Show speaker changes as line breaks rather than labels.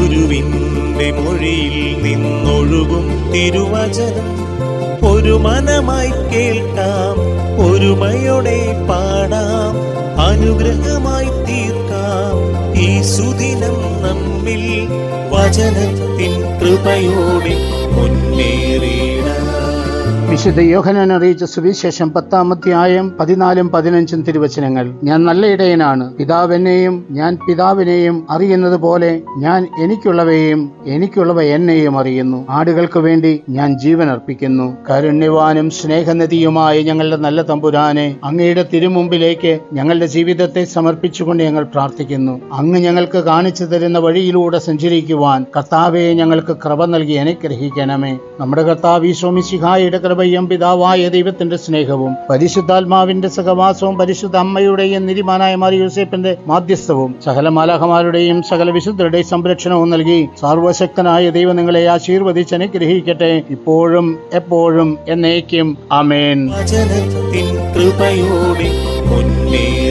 ഗുരുവിൻ്റെ മൊഴിയിൽ നിന്നൊഴുകും തിരുവചനം ഒരു മനമായി കേൾക്കാം, ഒരുമയോടെ പാടാം, അനുഗ്രഹമായി തീർക്കാം ഈ സുദിനം നമ്മിൽ വചനത്തിൻ കൃപയോടെ മുന്നേറിയിടാം.
വിശുദ്ധ യോഹന്നാൻ അറിയിച്ച സുവിശേഷം 10-ാം അധ്യായം 14-15 തിരുവചനങ്ങൾ. ഞാൻ നല്ല ഇടയനാണ്, പിതാവ് എന്നെയും ഞാൻ പിതാവിനെയും അറിയുന്നത് പോലെ ഞാൻ എനിക്കുള്ളവയെയും എനിക്കുള്ളവ എന്നെയും അറിയുന്നു. ആടുകൾക്ക് വേണ്ടി ഞാൻ ജീവൻ അർപ്പിക്കുന്നു. കാരുണ്യവാനും സ്നേഹനദിയുമായ ഞങ്ങളുടെ നല്ല തമ്പുരാനെ, അങ്ങയുടെ തിരുമുമ്പിലേക്ക് ഞങ്ങളുടെ ജീവിതത്തെ സമർപ്പിച്ചുകൊണ്ട് ഞങ്ങൾ പ്രാർത്ഥിക്കുന്നു. അങ്ങ് ഞങ്ങൾക്ക് കാണിച്ചു തരുന്ന വഴിയിലൂടെ സഞ്ചരിക്കുവാൻ കർത്താവെ ഞങ്ങൾക്ക് കൃപ നൽകി അനുഗ്രഹിക്കണമേ. നമ്മുടെ കർത്താവ് ഈശോ മിശിഹായുടെ കൃപയും പിതാവായ ദൈവത്തിന്റെ സ്നേഹവും പരിശുദ്ധാത്മാവിന്റെ സഹവാസവും പരിശുദ്ധ അമ്മയുടെയും നീതിമാനായ മാറിയ യോസേപ്പിന്റെ മാധ്യസ്ഥവും സകല മാലാഖമാരുടെയും സകല വിശുദ്ധരുടെയും സംരക്ഷണവും നൽകി സർവശക്തനായ ദൈവം നിങ്ങളെ ആശീർവദിച്ച് അനുഗ്രഹിക്കട്ടെ, ഇപ്പോഴും എപ്പോഴും എന്നേക്കും. ആമേൻ.
വചനത്തിൻ കൃപയോടെ മുന്നേറി